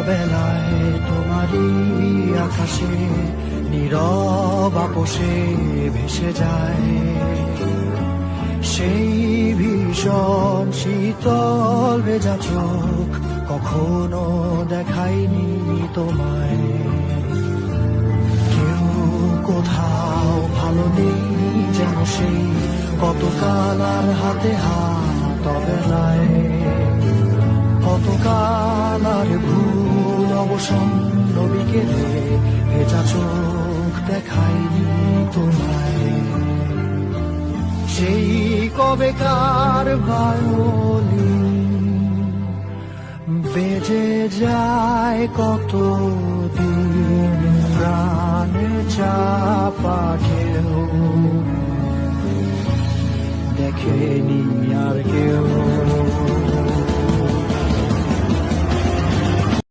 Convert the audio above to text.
বেলায় তোমারই আকাশে নীরব আপোষে ভেসে যায় সেই ভীষণ শীতল ভেজা চোখ, কখনো দেখাইনি তোমায়। কেউ কোথাও ভালো নেই যেন সেই কতকাল আর হাতে হাত অবেলায়, কতকাল আর ভুল অবসন্ন বিকেলে ভেজা চোখ দেখাইনি তোমায়। সেই কবেকার ভায়োলিন বেজে যায় কতদিন, প্রাণে চাপা ঢেউ দেখেনি আর কেউ।